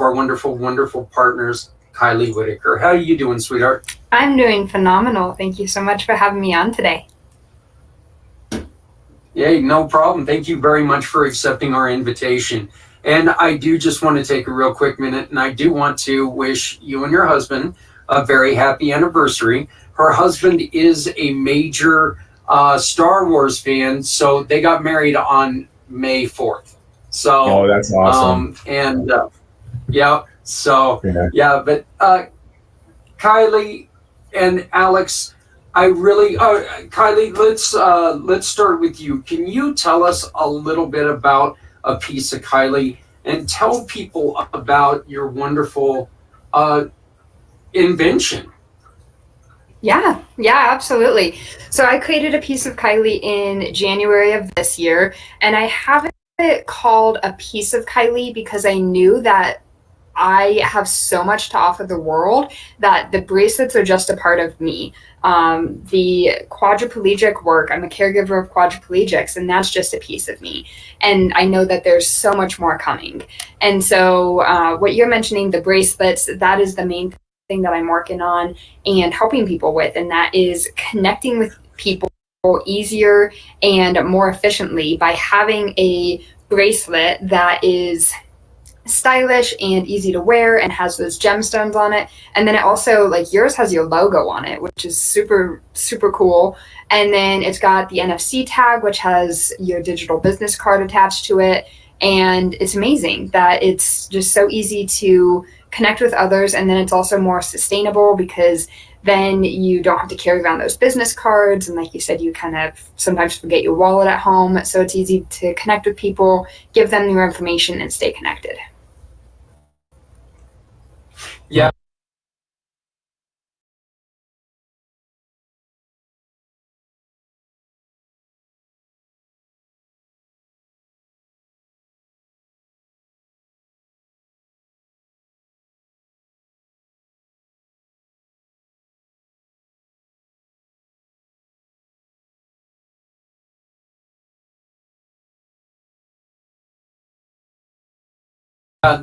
our wonderful, wonderful partners, Kylie Whitaker. How are you doing, sweetheart? I'm doing phenomenal. Thank you so much for having me on today. Yay, no problem. Thank you very much for accepting our invitation. And I do just want to take a real quick minute, and I do want to wish you and your husband a very happy anniversary. Her husband is a major Star Wars fan, so they got married on May 4th. So, oh, that's awesome. Yeah, so, yeah, but Kylie and Alex, I really, Kylie, let's start with you. Can you tell us a little bit about A Piece of Kylie and tell people about your wonderful invention? Yeah, absolutely. So I created A Piece of Kylie in January of this year, and I have it called A Piece of Kylie because I knew that I have so much to offer the world that the bracelets are just a part of me. The quadriplegic work, I'm a caregiver of quadriplegics, and that's just a piece of me. And I know that there's so much more coming. And so what you're mentioning, the bracelets, that is the main thing that I'm working on and helping people with. And that is connecting with people easier and more efficiently by having a bracelet that is stylish and easy to wear and has those gemstones on it. And then it also, like yours has your logo on it, which is super, super cool. And then it's got the NFC tag, which has your digital business card attached to it. And it's amazing that it's just so easy to connect with others. And then it's also more sustainable because then you don't have to carry around those business cards. And like you said, you kind of sometimes forget your wallet at home. So it's easy to connect with people, give them your information, and stay connected. Yeah.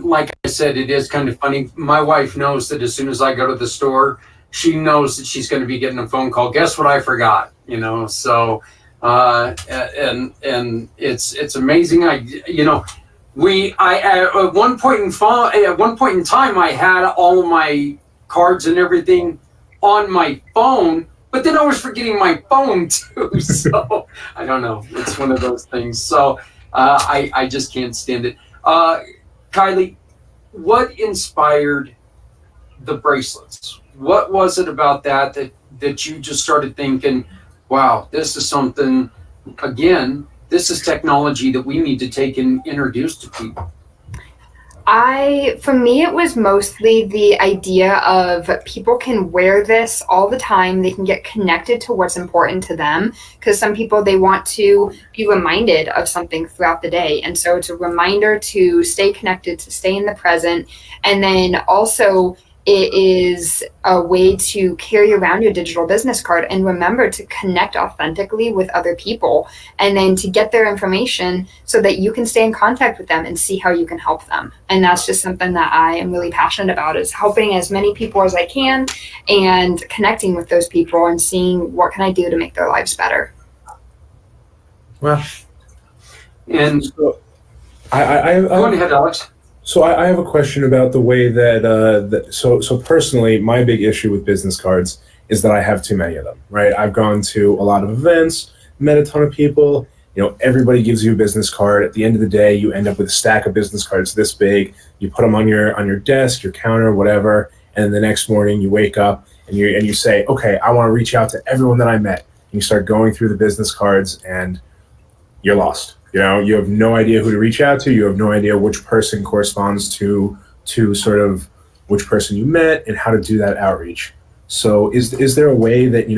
Like I said, it is kind of funny. My wife knows that as soon as I go to the store, she knows that she's going to be getting a phone call. Guess what I forgot? So and it's amazing. At one point in time, I had all of my cards and everything on my phone, but then I was forgetting my phone too. So I don't know. It's one of those things. So I just can't stand it. Kylie, what inspired the bracelets? What was it about that you just started thinking, wow, this is something, again, this is technology that we need to take and introduce to people? For me, it was mostly the idea of people can wear this all the time. They can get connected to what's important to them because some people, they want to be reminded of something throughout the day. And so it's a reminder to stay connected, to stay in the present. And then also it is a way to carry around your digital business card and remember to connect authentically with other people and then to get their information so that you can stay in contact with them and see how you can help them. And that's just something that I am really passionate about, is helping as many people as I can and connecting with those people and seeing what can I do to make their lives better. Well, and so I go ahead, Alex. So I have a question about the way that, so personally, my big issue with business cards is that I have too many of them, right? I've gone to a lot of events, met a ton of people, everybody gives you a business card. At the end of the day, you end up with a stack of business cards this big. You put them on your desk, your counter, whatever, and the next morning you wake up and you say, okay, I want to reach out to everyone that I met. And you start going through the business cards and you're lost. You have no idea who to reach out to. You have no idea which person corresponds to sort of which person you met and how to do that outreach. So is there a way that,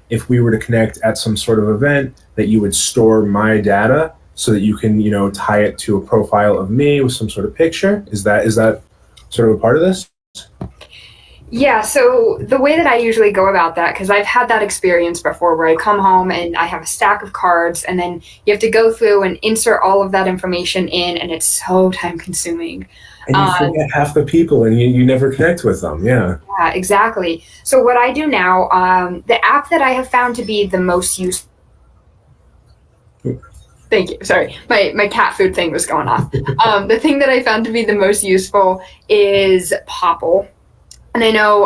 if we were to connect at some sort of event, that you would store my data so that you can, tie it to a profile of me with some sort of picture? Is that sort of a part of this? Yeah, so the way that I usually go about that, because I've had that experience before where I come home and I have a stack of cards and then you have to go through and insert all of that information in, and it's so time consuming. And you forget half the people, and you never connect with them. Yeah. Yeah, exactly. So what I do now, the app that I have found to be the most useful. Thank you. Sorry, my cat food thing was going off. The thing that I found to be the most useful is Popple. And I know,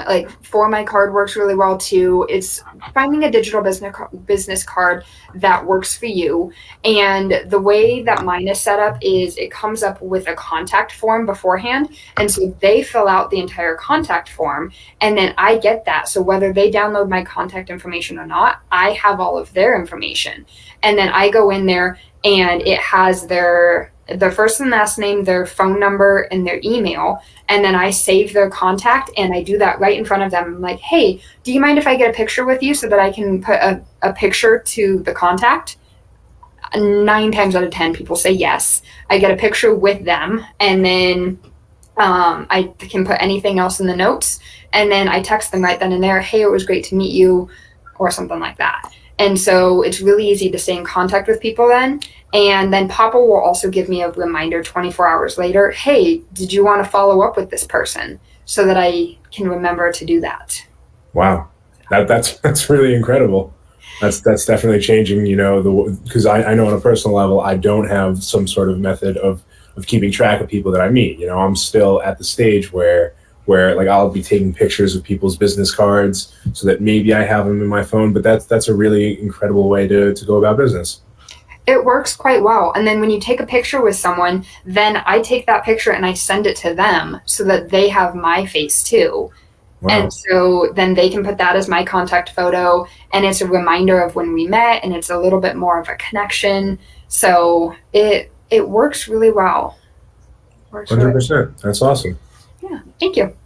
like, For My Card works really well too. It's finding a digital business card that works for you. And the way that mine is set up is it comes up with a contact form beforehand. And so they fill out the entire contact form, and then I get that. So whether they download my contact information or not, I have all of their information. And then I go in there and it has their first and last name, their phone number, and their email. And then I save their contact, and I do that right in front of them. I'm like, hey, do you mind if I get a picture with you so that I can put a picture to the contact? 9 times out of 10, people say yes. I get a picture with them, and then I can put anything else in the notes. And then I text them right then and there, hey, it was great to meet you, or something like that. And so it's really easy to stay in contact with people then. And then Popple will also give me a reminder 24 hours later, hey, did you want to follow up with this person? So that I can remember to do that. Wow. That's really incredible. That's definitely changing, because I know on a personal level, I don't have some sort of method of keeping track of people that I meet. I'm still at the stage where like I'll be taking pictures of people's business cards so that maybe I have them in my phone, but that's a really incredible way to go about business. It works quite well. And then when you take a picture with someone, then I take that picture and I send it to them so that they have my face too. Wow. And so then they can put that as my contact photo, and it's a reminder of when we met, and it's a little bit more of a connection. So it works really well. 100%. That's awesome. Yeah, thank you.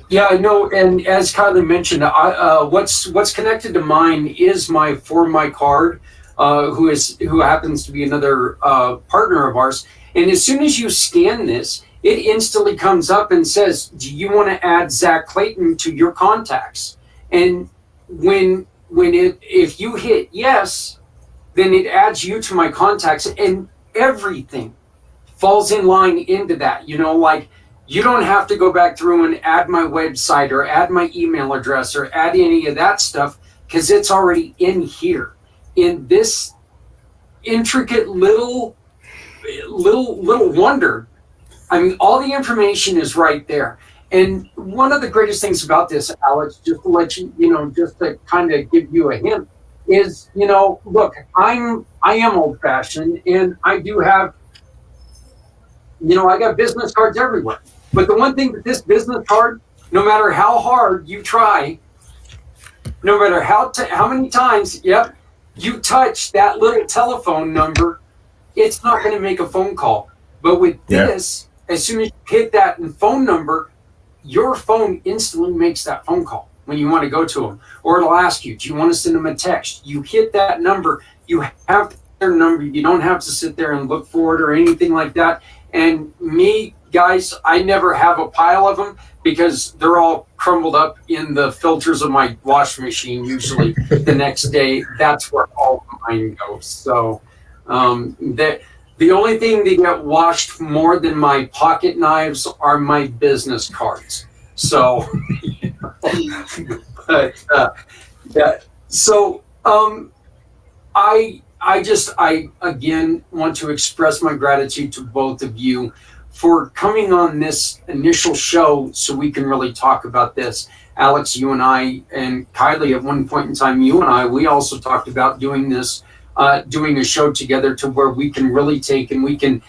Yeah, I know. And as Kylie mentioned, what's connected to mine is my For My Card, who happens to be another partner of ours. And as soon as you scan this, it instantly comes up and says, do you want to add Zach Clayton to your contacts? And if you hit yes, then it adds you to my contacts, and everything falls in line into that. Like, you don't have to go back through and add my website or add my email address or add any of that stuff, because it's already in here in this intricate little wonder. I mean, all the information is right there. And one of the greatest things about this, Alex, just to let you, just to kind of give you a hint, is, look, I am old fashioned, and I do have, I got business cards everywhere. But the one thing that this business card, no matter how hard you try, no matter how many times, you touch that little telephone number, it's not going to make a phone call. But with this, as soon as you hit that phone number, your phone instantly makes that phone call when you want to go to them. Or it'll ask you, do you want to send them a text? You hit that number, you have their number. You don't have to sit there and look for it or anything like that. And me, guys, I never have a pile of them because they're all crumbled up in the filters of my washing machine. Usually the next day, that's where all of mine goes. So the only thing that get washed more than my pocket knives are my business cards. So, but yeah. So I again want to express my gratitude to both of you for coming on this initial show so we can really talk about this. Alex, you and I, and Kylie, at one point in time, you and I, we also talked about doing this, doing a show together to where we can really take and we can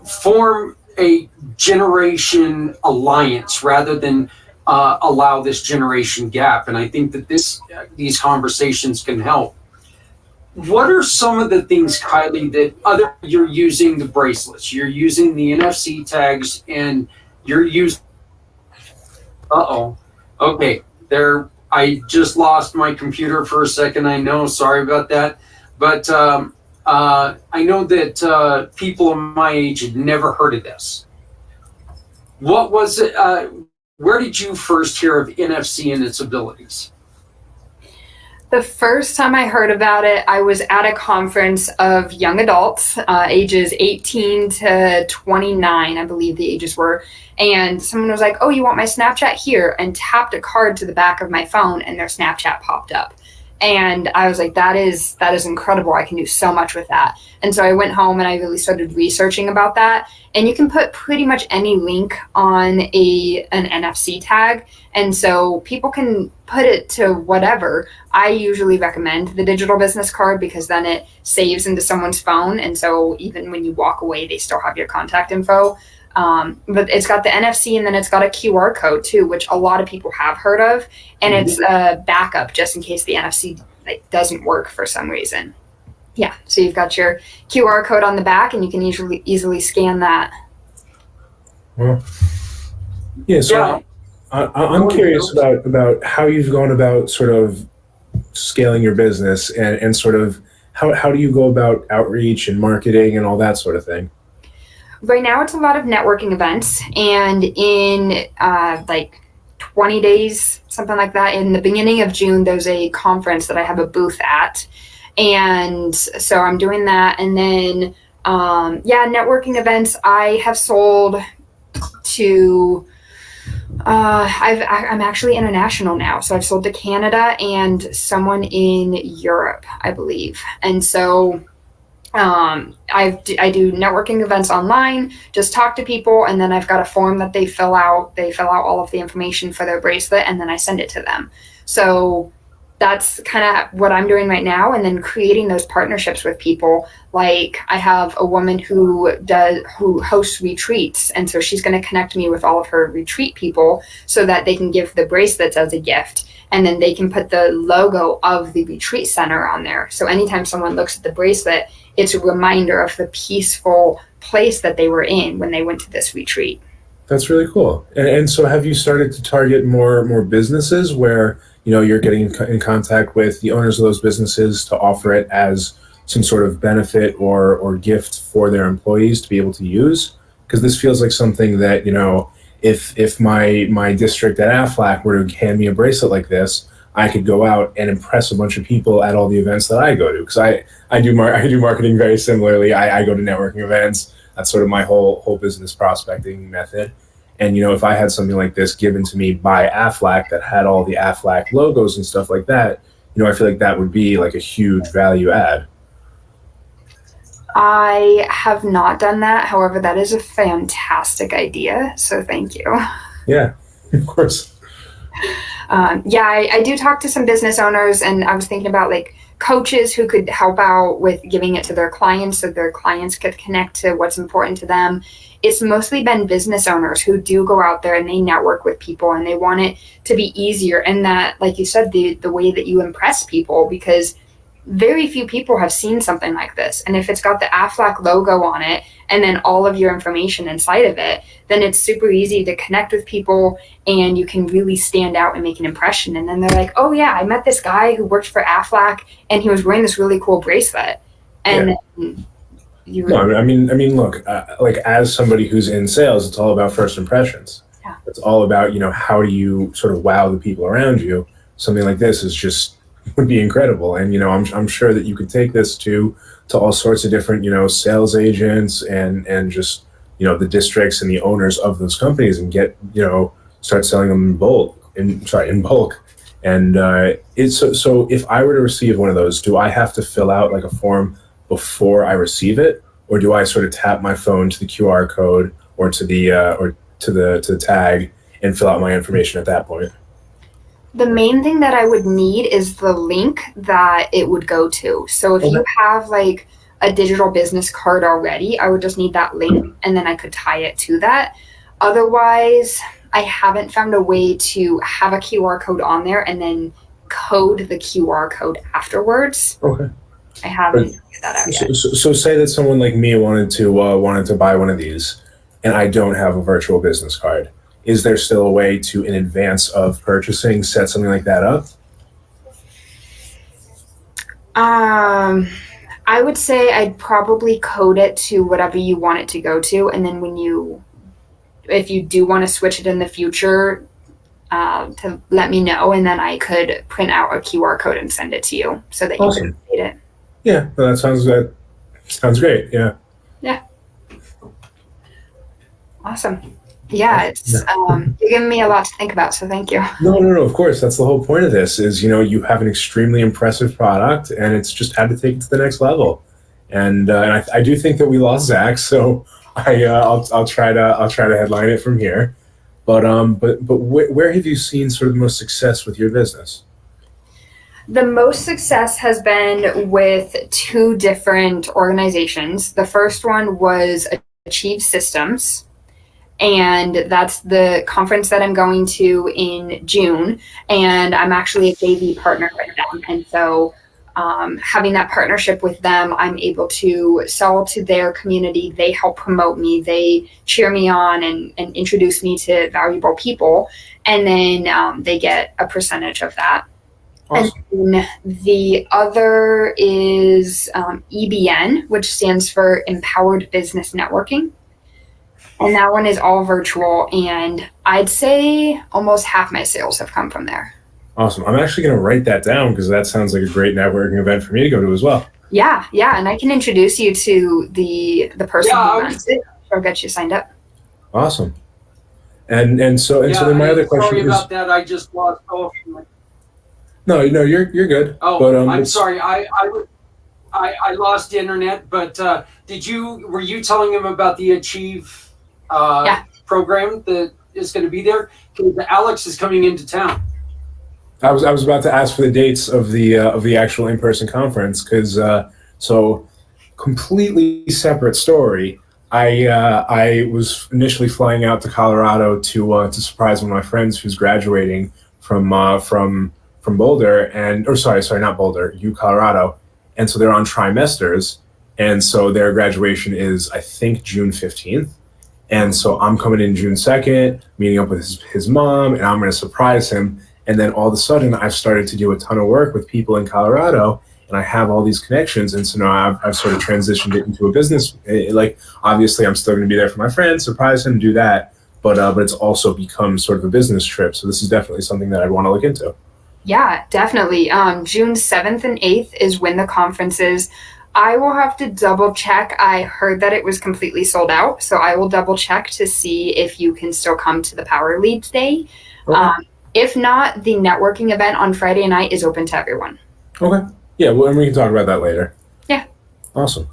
form a generation alliance rather than allow this generation gap. And I think that these conversations can help. What are some of the things, Kylie, that you're using the bracelets, you're using the NFC tags, and you're using, okay, I just lost my computer for a second, I know, sorry about that. But I know that people of my age had never heard of this. What was it, where did you first hear of NFC and its abilities? The first time I heard about it, I was at a conference of young adults, ages 18 to 29, I believe the ages were. And someone was like, "Oh, you want my Snapchat here?" and tapped a card to the back of my phone and their Snapchat popped up. And I was like, that is incredible. I can do so much with that. And so I went home and I really started researching about that. And you can put pretty much any link on an NFC tag. And so people can put it to whatever. I usually recommend the digital business card because then it saves into someone's phone. And so even when you walk away, they still have your contact info. But it's got the NFC and then it's got a QR code too, which a lot of people have heard of. And it's a backup just in case the NFC doesn't work for some reason. Yeah, so you've got your QR code on the back and you can easily scan that. Well, yeah, so Yeah. I'm curious about how you've gone about sort of scaling your business and sort of how do you go about outreach and marketing and all that sort of thing? Right now, it's a lot of networking events, and in like 20 days, something like that, in the beginning of June, there's a conference that I have a booth at, and so I'm doing that. And then, networking events. I have sold to. I'm actually international now, so I've sold to Canada and someone in Europe, I believe, and so. I do networking events online, just talk to people, and then I've got a form that they fill out. They fill out all of the information for their bracelet, and then I send it to them. So that's kind of what I'm doing right now, and then creating those partnerships with people. Like I have a woman who hosts retreats, and so she's going to connect me with all of her retreat people so that they can give the bracelets as a gift. And then they can put the logo of the retreat center on there. So anytime someone looks at the bracelet, it's a reminder of the peaceful place that they were in when they went to this retreat. That's really cool. And so have you started to target more businesses where, you're getting in contact with the owners of those businesses to offer it as some sort of benefit or gift for their employees to be able to use? Because this feels like something that, if my district at Aflac were to hand me a bracelet like this, I could go out and impress a bunch of people at all the events that I go to. Because I do marketing very similarly. I go to networking events. That's sort of my whole business prospecting method. And if I had something like this given to me by Aflac that had all the Aflac logos and stuff like that, I feel like that would be like a huge value add. I have not done that. However, that is a fantastic idea. So thank you. Yeah, of course. I do talk to some business owners, and I was thinking about like coaches who could help out with giving it to their clients so their clients could connect to what's important to them. It's mostly been business owners who do go out there and they network with people and they want it to be easier. And that, like you said, the way that you impress people, because very few people have seen something like this. And if it's got the Aflac logo on it and then all of your information inside of it, then it's super easy to connect with people and you can really stand out and make an impression. And then they're like, "Oh yeah, I met this guy who worked for Aflac and he was wearing this really cool bracelet." And then I mean, look, like as somebody who's in sales, it's all about first impressions. Yeah. It's all about, how do you sort of wow the people around you? Something like this is just would be incredible. And, I'm sure that you could take this to all sorts of different, sales agents and just, the districts and the owners of those companies and get, start selling them in bulk. And so if I were to receive one of those, do I have to fill out like a form before I receive it? Or do I sort of tap my phone to the QR code or to the tag and fill out my information at that point? The main thing that I would need is the link that it would go to. So if you have like a digital business card already, I would just need that link and then I could tie it to that. Otherwise, I haven't found a way to have a QR code on there and then code the QR code afterwards. Okay. I haven't figured that out yet. So say that someone like me wanted to buy one of these and I don't have a virtual business card. Is there still a way to, in advance of purchasing, set something like that up? I would say I'd probably code it to whatever you want it to go to. And then if you do want to switch it in the future, to let me know, and then I could print out a QR code and send it to you so that you Awesome. can read it. Yeah, no, that sounds great. Yeah. Awesome. Yeah, it's you're giving me a lot to think about, so thank you. No. Of course, that's the whole point of this. Is you have an extremely impressive product, and it's just had to take it to the next level. And I do think that we lost Zach, so I'll try to headline it from here. But where have you seen sort of the most success with your business? The most success has been with two different organizations. The first one was Achieve Systems, and that's the conference that I'm going to in June. And I'm actually a JV partner with them. And so having that partnership with them, I'm able to sell to their community. They help promote me. They cheer me on and introduce me to valuable people. And then they get a percentage of that. Awesome. And then the other is EBN, which stands for Empowered Business Networking. And that one is all virtual. And I'd say almost half my sales have come from there. Awesome. I'm actually going to write that down because that sounds like a great networking event for me to go to as well. Yeah. And I can introduce you to the person who runs it or get you signed up. Awesome. And so then my other question sorry is. about that. I just lost all. No, you're good. Oh, but, I'm sorry. I lost the internet. But were you telling him about the Achieve program that is going to be there? Alex is coming into town. I was about to ask for the dates of the actual in-person conference because so completely separate story. I was initially flying out to Colorado to surprise one of my friends who's graduating from Boulder sorry, not Boulder, Colorado, and so they're on trimesters, and so their graduation is I think June 15th, and so I'm coming in June 2nd, meeting up with his mom, and I'm going to surprise him. And then all of a sudden, I've started to do a ton of work with people in Colorado, and I have all these connections. And so now I've sort of transitioned it into a business. Like, obviously, I'm still going to be there for my friends, surprise him, do that. But it's also become sort of a business trip. So this is definitely something that I'd want to look into. Yeah, definitely. June 7th and 8th is when the conference is. I will have to double check. I heard that it was completely sold out. So I will double check to see if you can still come to the Power Leads Day. Okay. If not, the networking event on Friday night is open to everyone. Okay. Yeah, well, and we can talk about that later. Yeah. Awesome.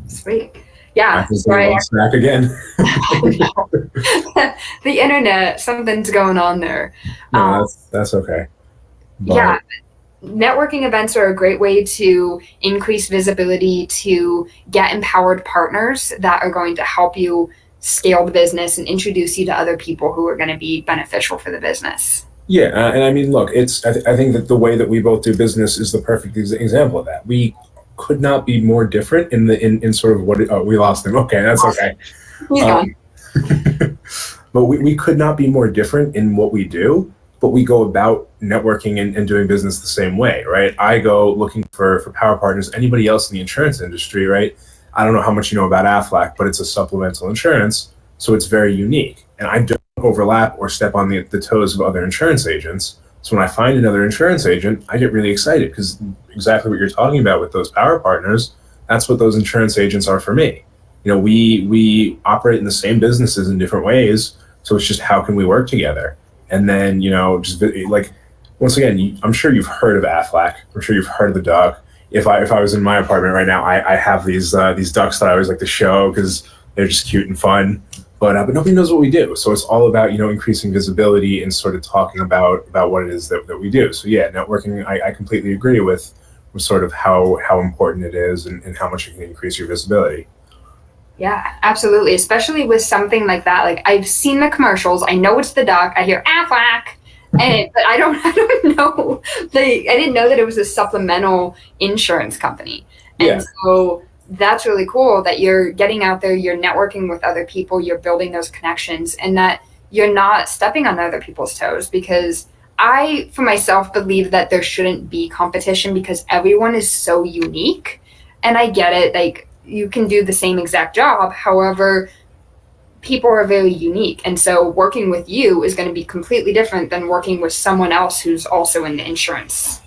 Sweet. Yeah. Back again. The internet, something's going on there. No, that's okay. But yeah. Networking events are a great way to increase visibility, to get empowered partners that are going to help you scale the business and introduce you to other people who are going to be beneficial for the business. Yeah, and I mean, look, I think that the way that we both do business is the perfect example of that. We could not be more different in sort of what we lost him. Okay, that's okay. He's gone. But we could not be more different in what we do, but we go about networking and doing business the same way, right? I go looking for power partners, anybody else in the insurance industry, right? I don't know how much you know about Aflac, but it's a supplemental insurance, so it's very unique. And I don't overlap or step on the toes of other insurance agents. So when I find another insurance agent, I get really excited because exactly what you're talking about with those power partners, that's what those insurance agents are for me. We operate in the same businesses in different ways, so it's just how can we work together? And then, just like, once again, I'm sure you've heard of Aflac. I'm sure you've heard of the duck. If I was in my apartment right now, I have these ducks that I always like to show because they're just cute and fun. But nobody knows what we do. So it's all about, increasing visibility and sort of talking about what it is that we do. So yeah, networking, I completely agree with sort of how important it is and how much it can increase your visibility. Yeah, absolutely. Especially with something like that. Like, I've seen the commercials. I know it's the duck. I hear Aflac. But I don't know. I didn't know that it was a supplemental insurance company. And so that's really cool that you're getting out there, you're networking with other people, you're building those connections, and that you're not stepping on other people's toes. Because I, for myself, believe that there shouldn't be competition because everyone is so unique. And I get it. Like, you can do the same exact job. However, people are very unique. And so working with you is going to be completely different than working with someone else who's also in the insurance.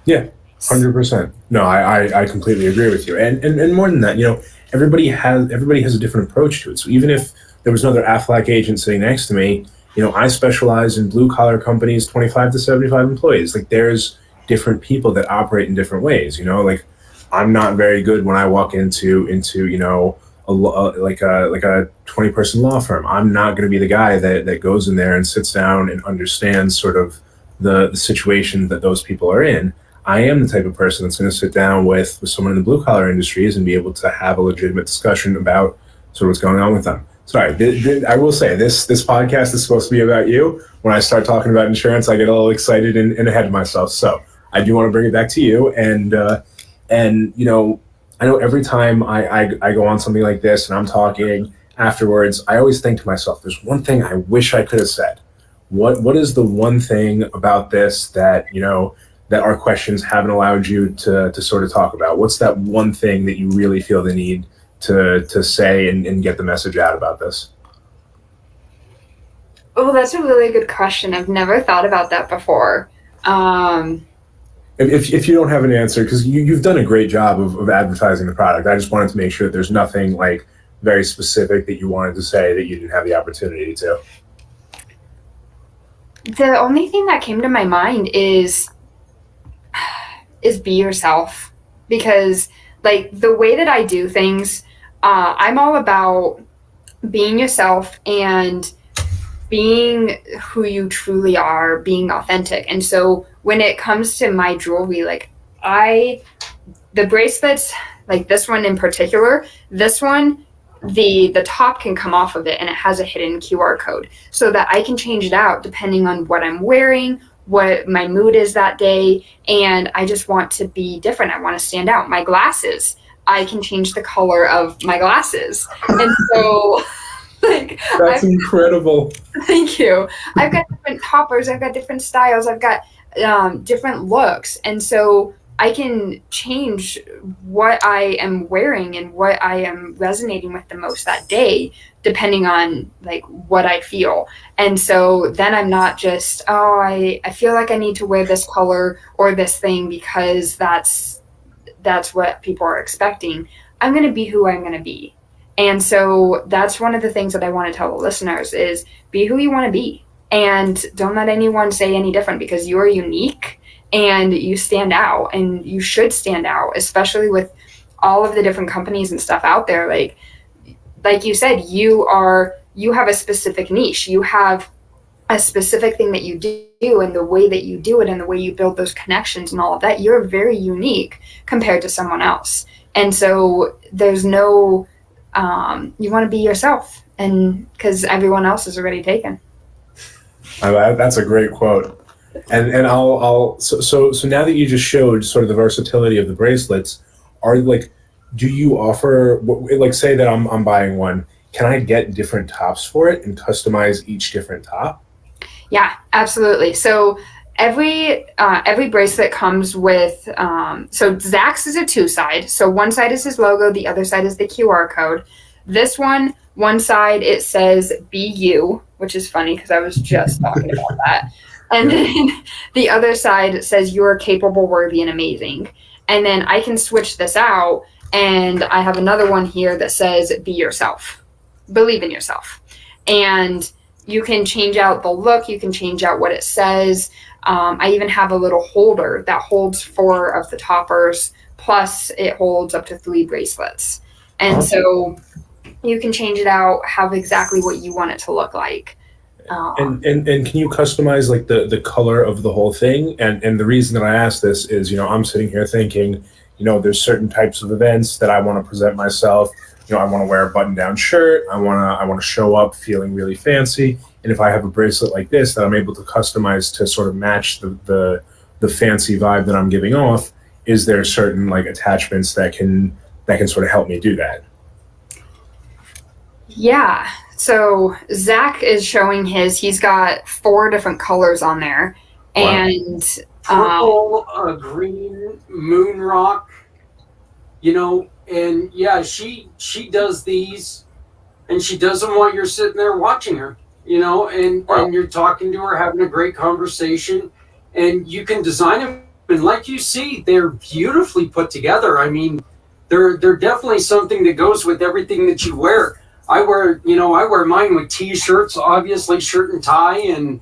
Yeah, 100%. No, I completely agree with you. And more than that, everybody has a different approach to it. So even if there was another Aflac agent sitting next to me, I specialize in blue collar companies, 25 to 75 employees. Like there's different people that operate in different ways. Like I'm not very good when I walk into like a 20-person law firm. I'm not going to be the guy that goes in there and sits down and understands sort of the situation that those people are in. I am the type of person that's going to sit down with someone in the blue collar industries and be able to have a legitimate discussion about sort of what's going on with them. Sorry, I will say this podcast is supposed to be about you. When I start talking about insurance, I get a little excited and ahead of myself. So I do want to bring it back to you. And I know every time I go on something like this and I'm talking afterwards, I always think to myself, there's one thing I wish I could have said. What is the one thing about this that, that our questions haven't allowed you to sort of talk about? What's that one thing that you really feel the need to say and get the message out about this? Oh, that's a really good question. I've never thought about that before. If you don't have an answer, because you've done a great job of advertising the product, I just wanted to make sure that there's nothing like very specific that you wanted to say that you didn't have the opportunity to. The only thing that came to my mind is be yourself, because like the way that I do things, I'm all about being yourself and being who you truly are, being authentic. And so when it comes to my jewelry, like the bracelets, like this one in particular, this one, the top can come off of it and it has a hidden QR code so that I can change it out depending on what I'm wearing, what my mood is that day. And I just want to be different. I want to stand out. My glasses, I can change the color of my glasses. And so like that's incredible. Thank you. I've got different toppers, I've got different styles, I've got different looks. And so I can change what I am wearing and what I am resonating with the most that day, depending on like what I feel. And so then I'm not just, I feel like I need to wear this color or this thing because that's what people are expecting. I'm going to be who I'm going to be. And so that's one of the things that I want to tell the listeners is be who you want to be and don't let anyone say any different, because you are unique and you stand out, and you should stand out, especially with all of the different companies and stuff out there. Like you said, you have a specific niche. You have a specific thing that you do, and the way that you do it and the way you build those connections and all of that, you're very unique compared to someone else. And so there's no, you want to be yourself, and because everyone else is already taken. That's a great quote. And so now that you just showed sort of the versatility of the bracelets, do you offer, like say that I'm buying one, can I get different tops for it and customize each different top? Yeah, absolutely. So every bracelet comes with, so Zach's is a 2-side. So one side is his logo, the other side is the QR code. This one side it says "Be You," which is funny because I was just talking about that. And then the other side says "You are capable, worthy, and amazing." And then I can switch this out, and I have another one here that says "Be yourself, believe in yourself." And you can change out the look. You can change out what it says. I even have a little holder that holds 4 of the toppers, plus it holds up to 3 bracelets. And so you can change it out, have exactly what you want it to look like. And can you customize like the color of the whole thing? And the reason that I ask this is, I'm sitting here thinking, there's certain types of events that I want to present myself. I want to wear a button-down shirt. I want to show up feeling really fancy. And if I have a bracelet like this that I'm able to customize to sort of match the fancy vibe that I'm giving off, is there certain like attachments that can sort of help me do that? Yeah. So Zach is showing he's got 4 different colors on there. Wow. And purple, green, moon rock, and yeah, she does these and she doesn't want you sitting there watching her, and you're talking to her, having a great conversation, and you can design them. And like you see, they're beautifully put together. I mean, they're definitely something that goes with everything that you wear. I wear mine with t-shirts, obviously shirt and tie, and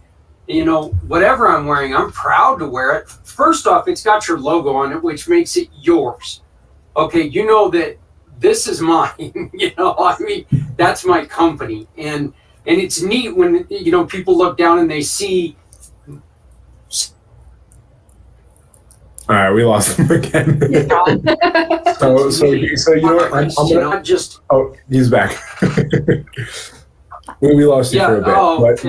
whatever I'm wearing, I'm proud to wear it. First off, it's got your logo on it, which makes it yours. Okay, you know that this is mine. I mean, that's my company, and it's neat when people look down and they see. All right, we lost him again. so you know what? I'm gonna just. Oh, he's back. we lost you for a bit. But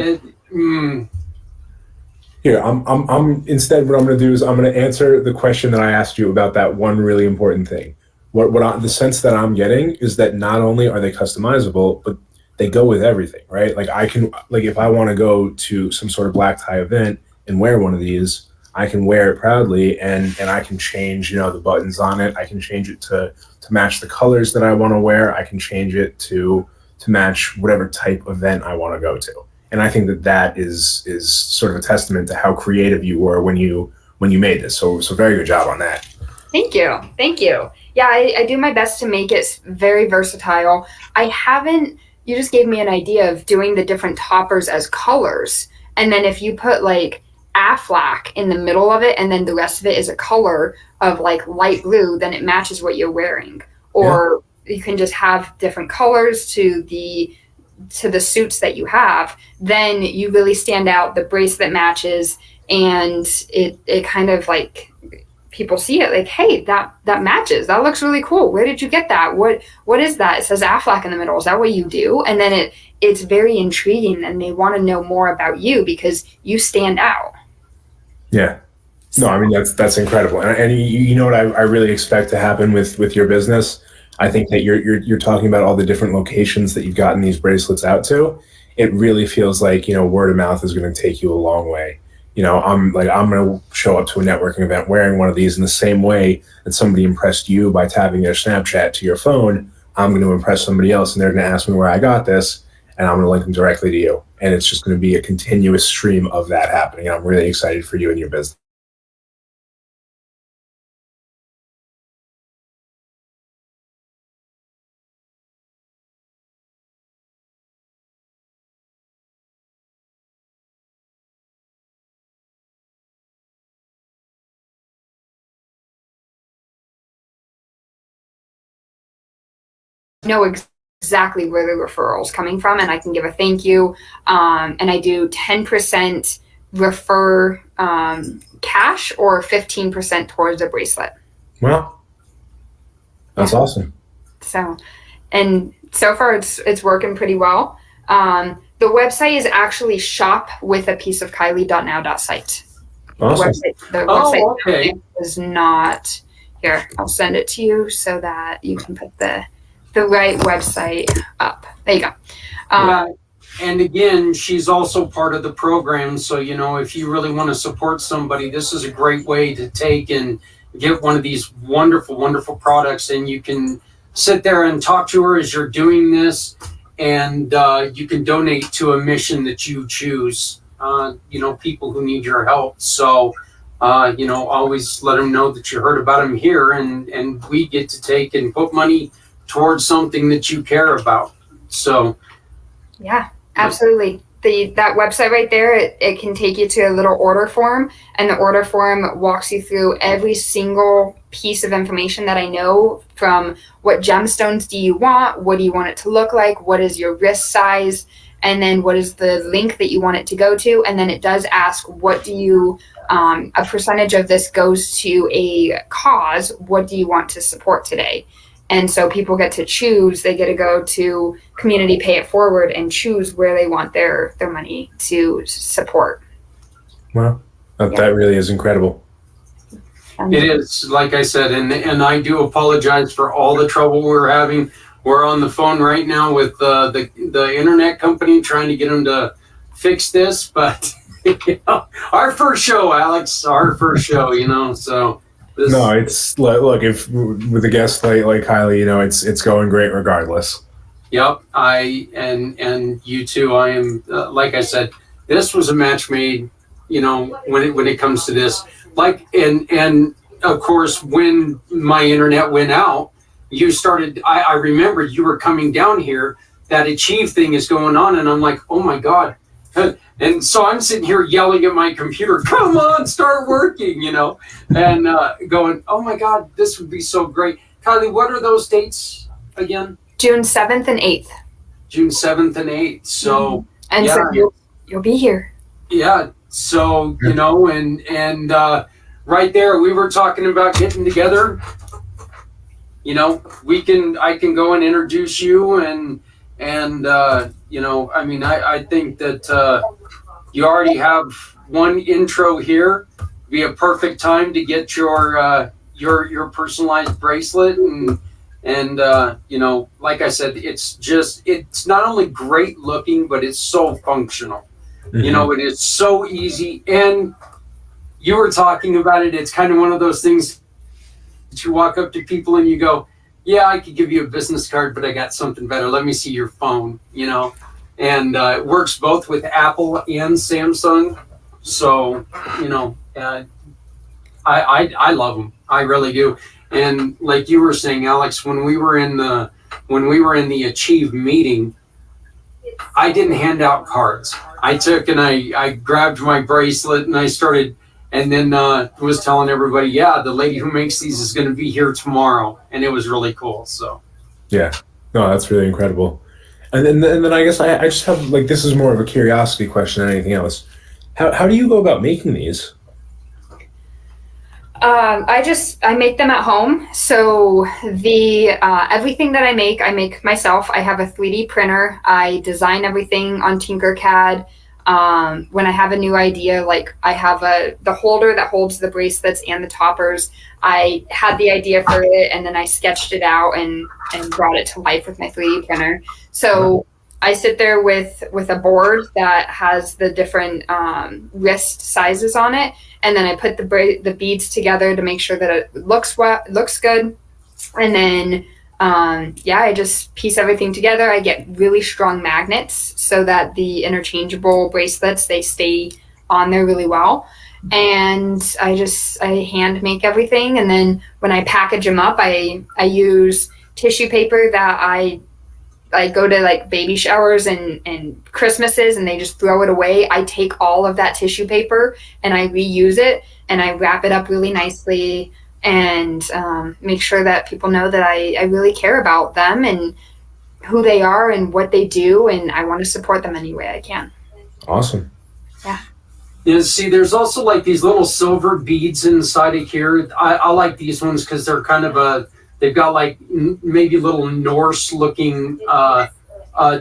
here, I'm instead. What I'm gonna do is I'm gonna answer the question that I asked you about that one really important thing. The sense that I'm getting is that not only are they customizable, but they go with everything, right? Like if I want to go to some sort of black tie event and wear one of these, I can wear it proudly, and I can change, the buttons on it. I can change it to match the colors that I want to wear. I can change it to match whatever type event I want to go to. And I think that is sort of a testament to how creative you were when you made this. So very good job on that. Thank you. Yeah, I do my best to make it very versatile. You just gave me an idea of doing the different toppers as colors. And then if you put like Aflac in the middle of it, and then the rest of it is a color of like light blue, then it matches what you're wearing. Or you can just have different colors to the suits that you have. Then you really stand out. The bracelet matches, and it kind of like people see it like, hey, that matches. That looks really cool. Where did you get that? What is that? It says Aflac in the middle. Is that what you do? And then it's very intriguing, and they want to know more about you because you stand out. Yeah. No, I mean, that's incredible. And you know what I really expect to happen with your business? I think that you're talking about all the different locations that you've gotten these bracelets out to. It really feels like, word of mouth is going to take you a long way. I'm going to show up to a networking event wearing one of these in the same way that somebody impressed you by tapping their Snapchat to your phone. I'm going to impress somebody else, and they're going to ask me where I got this, and I'm going to link them directly to you. And it's just going to be a continuous stream of that happening. And I'm really excited for you and your business. Know exactly where the referral's coming from, and I can give a thank you. And I do 10% refer cash or 15% towards a bracelet. Well, that's awesome. So far it's working pretty well. The website is actually shopwithapieceofkylie.now.site. Awesome. The website is not here. I'll send it to you so that you can put the right website up. There you go. And again, she's also part of the program. So, if you really want to support somebody, this is a great way to take and get one of these wonderful, wonderful products. And you can sit there and talk to her as you're doing this. And you can donate to a mission that you choose, people who need your help. So, always let them know that you heard about them here. And we get to take and put money towards something that you care about. So yeah, absolutely. That website right there, it can take you to a little order form, and the order form walks you through every single piece of information that I know, from what gemstones do you want, what do you want it to look like, what is your wrist size, and then what is the link that you want it to go to. And then it does ask, what do you a percentage of this goes to a cause, what do you want to support today? And so people get to choose. They get to go to Community Pay It Forward and choose where they want their money to support. Wow, that really is incredible. It is, like I said, and I do apologize for all the trouble we're having. We're on the phone right now with the internet company trying to get them to fix this. But our first show, Alex, so. No, it's look, if with a guest like Kylie, it's going great regardless. Yep. And you too. I am like I said, this was a match made. You know, when it comes to this, like and of course when my internet went out, you started. I remembered you were coming down here. That Achieve thing is going on, and I'm like, oh my god. And so I'm sitting here yelling at my computer, come on, start working, you know, and going, oh my God, this would be so great. Kylie, what are those dates again? June 7th and 8th. June 7th and 8th. So, and so you'll be here. Yeah. So, you know, and right there, we were talking about getting together. You know, I can go and introduce you and you know, I mean, I think that you already have one intro here. Be a perfect time to get your personalized bracelet and you know, like I said, it's not only great looking, but it's so functional. Mm-hmm. You know, it is so easy. And you were talking about it. It's kind of one of those things that you walk up to people and you go, yeah, I could give you a business card, but I got something better. Let me see your phone, you know, and it works both with Apple and Samsung. So, you know, I love them. I really do. And like you were saying, Alex, when we were in the Achieve meeting, I didn't hand out cards. I took and I grabbed my bracelet and I started. And then was telling everybody, yeah, the lady who makes these is going to be here tomorrow, and it was really cool. So, yeah, no, that's really incredible. And then I guess I just have like this is more of a curiosity question than anything else. How do you go about making these? I make them at home. So the everything that I make myself. I have a 3D printer. I design everything on Tinkercad. When I have a new idea, like I have the holder that holds the bracelets and the toppers, I had the idea for it and then I sketched it out and brought it to life with my 3D printer. So I sit there with a board that has the different wrist sizes on it, and then I put the beads together to make sure that it looks good, and then I just piece everything together. I get really strong magnets so that the interchangeable bracelets, they stay on there really well. And I hand make everything. And then when I package them up, I use tissue paper that I go to like baby showers and Christmases and they just throw it away. I take all of that tissue paper and I reuse it and I wrap it up really nicely and make sure that people know that I really care about them and who they are and what they do, and I want to support them any way I can. Awesome. Yeah. Yeah, see, there's also like these little silver beads inside of here. I like these ones because they're kind of they've got like maybe little Norse looking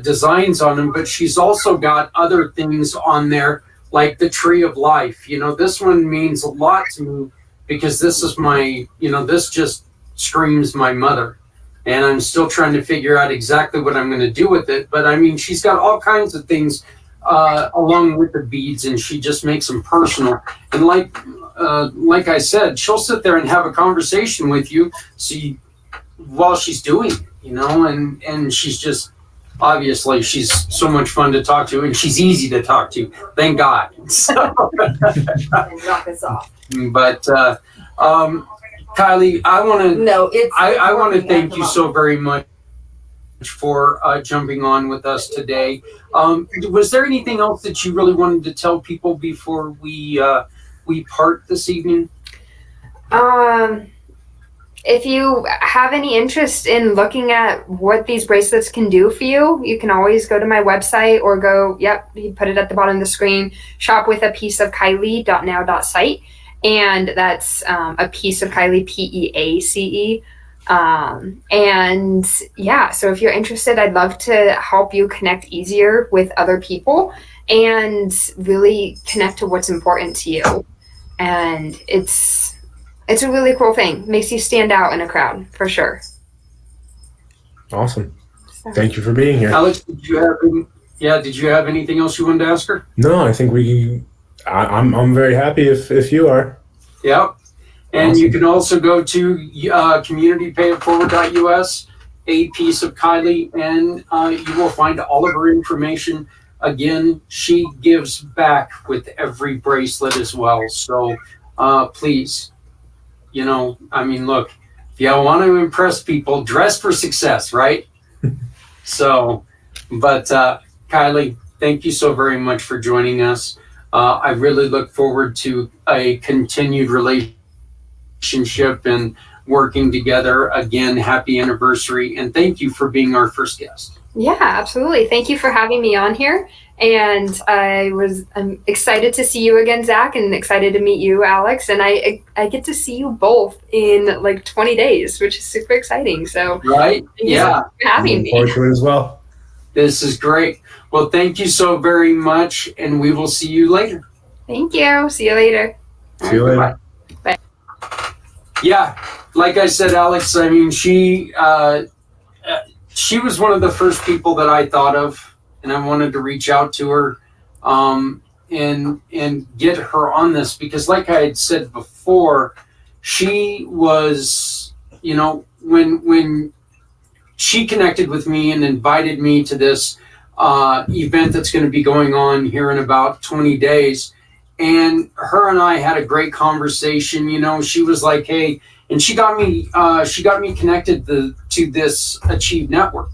designs on them, but she's also got other things on there like the Tree of Life. You know, this one means a lot to me because this is this just screams my mother. And I'm still trying to figure out exactly what I'm going to do with it. But I mean, she's got all kinds of things along with the beads, and she just makes them personal. And like I said, she'll sit there and have a conversation with you while she's doing it, and she's just, obviously, she's so much fun to talk to, and she's easy to talk to. Thank God. So, And knock us off. But Kylie, I want to thank you so very much for jumping on with us today. Was there anything else that you really wanted to tell people before we part this evening? If you have any interest in looking at what these bracelets can do for you, you can always go to my website or you put it at the bottom of the screen, shopwithapieceofkylie.now.site. And that's a piece of Kylie, PEACE. So if you're interested, I'd love to help you connect easier with other people and really connect to what's important to you. And it's a really cool thing. Makes you stand out in a crowd, for sure. Awesome. Thank you for being here. Alex, did you have anything else you wanted to ask her? No, I think I'm very happy if you are. Yep. And Awesome. You can also go to communitypayitforward.us a piece of Kylie, and you will find all of her information. Again, she gives back with every bracelet as well. So please, I mean, look, if you want to impress people, dress for success, right? So, but Kylie, thank you so very much for joining us. I really look forward to a continued relationship and working together. Again, happy anniversary, and thank you for being our first guest. Yeah, absolutely. Thank you for having me on here. And I'm excited to see you again, Zach, and excited to meet you, Alex. And I get to see you both in like 20 days, which is super exciting. So Right? thank you Yeah. for having Looking forward me. to it as well. This is great. Well, thank you so very much, and we will see you later. Thank you. See you later. See you later. Bye. Yeah, like I said, Alex, I mean, she was one of the first people that I thought of, and I wanted to reach out to her and get her on this because, like I had said before, she was, when she connected with me and invited me to this event that's going to be going on here in about 20 days. And her and I had a great conversation. She was like, "Hey," and she got me connected to this Achieve Network.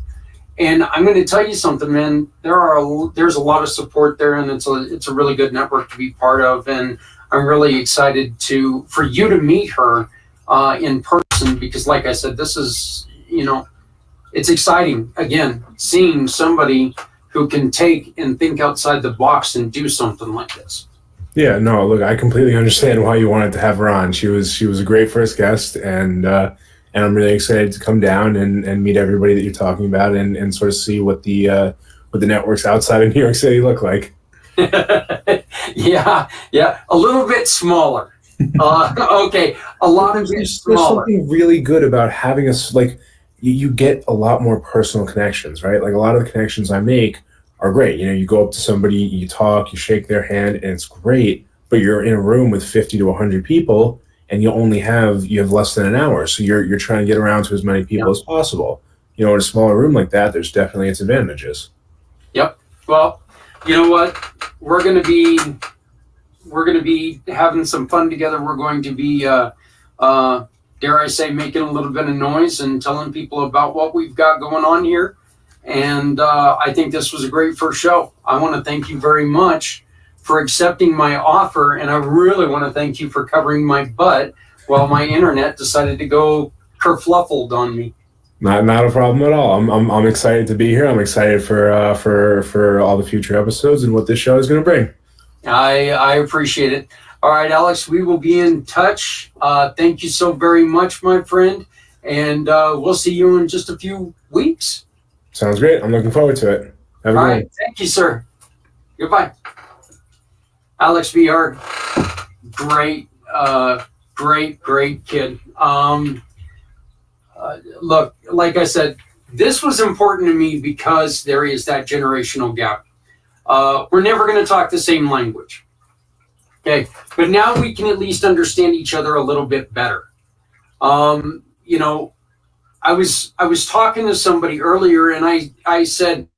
And I'm going to tell you something, man. There's a lot of support there, and it's a really good network to be part of. And I'm really excited for you to meet her in person because, like I said, this is it's exciting. Again, seeing somebody who can take and think outside the box and do something like this. Yeah, no, look, I completely understand why you wanted to have her on. She was a great first guest, and I'm really excited to come down and meet everybody that you're talking about and sort of see what the networks outside of New York City look like. yeah, a little bit smaller. Okay, a lot of it There's smaller. something really good about having us like you get a lot more personal connections, right? Like a lot of the connections I make are great. You go up to somebody, you talk, you shake their hand, and it's great. But you're in a room with 50 to 100 people, and you have less than an hour, so you're trying to get around to as many people as possible. In a smaller room like that, there's definitely its advantages. Yep. Well, you know what? We're gonna be having some fun together. We're going to be dare I say, making a little bit of noise and telling people about what we've got going on here. And I think this was a great first show. I want to thank you very much for accepting my offer, and I really want to thank you for covering my butt while my internet decided to go kerfluffled on me. Not a problem at all. I'm excited to be here. I'm excited for all the future episodes and what this show is going to bring. I appreciate it. All right, Alex, we will be in touch. Thank you so very much, my friend. And we'll see you in just a few weeks. Sounds great. I'm looking forward to it. Have a All good right. one. Thank you, sir. Goodbye. Alex VR, great kid. Look, like I said, this was important to me because there is that generational gap. We're never going to talk the same language. Okay, but now we can at least understand each other a little bit better. I was talking to somebody earlier, and I said,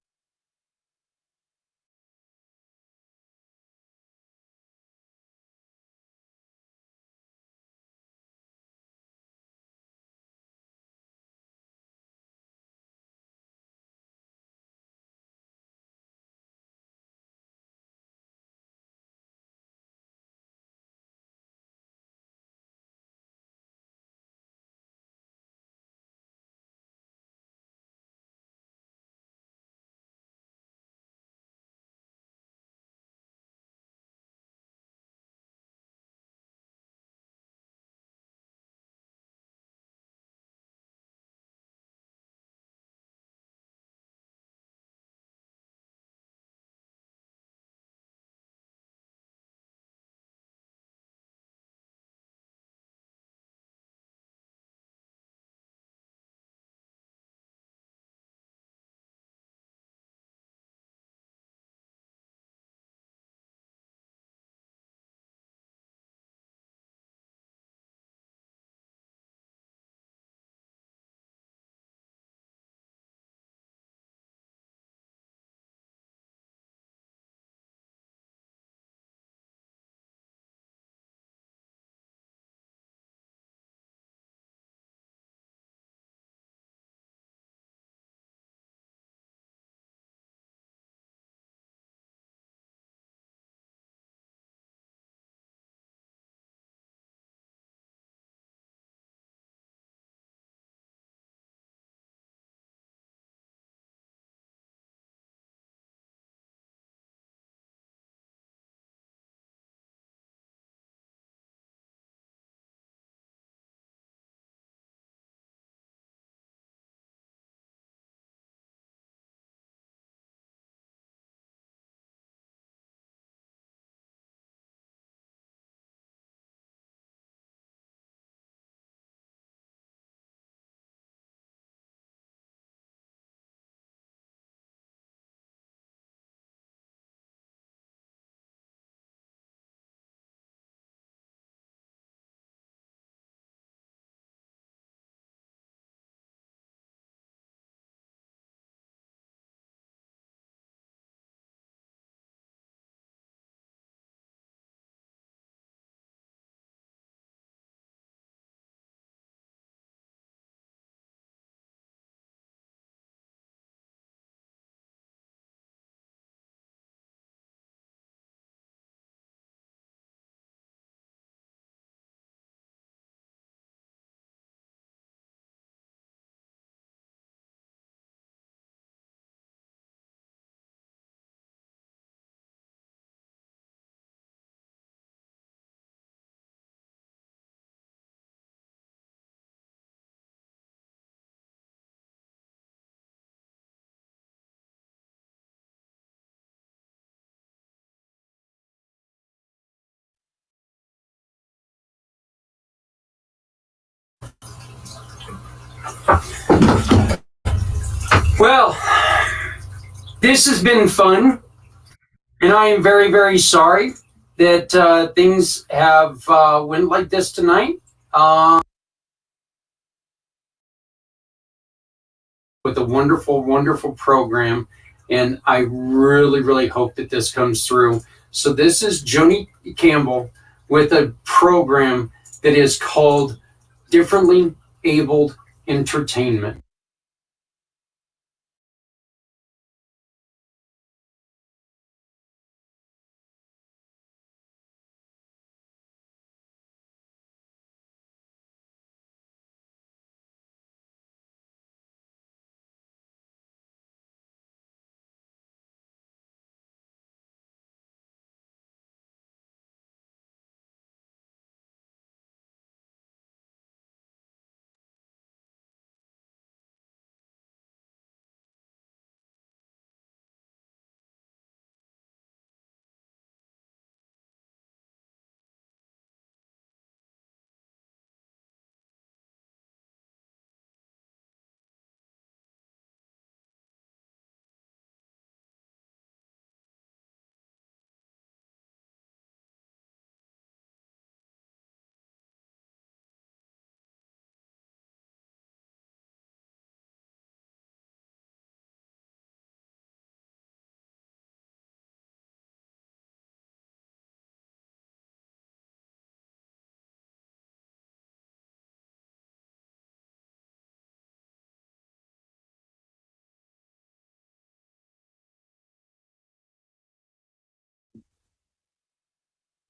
Well, this has been fun, and I am very, very sorry that things have went like this tonight. With a wonderful, wonderful program, and I really, really hope that this comes through. So this is Joni Campbell with a program that is called Differently Abled Entertainment.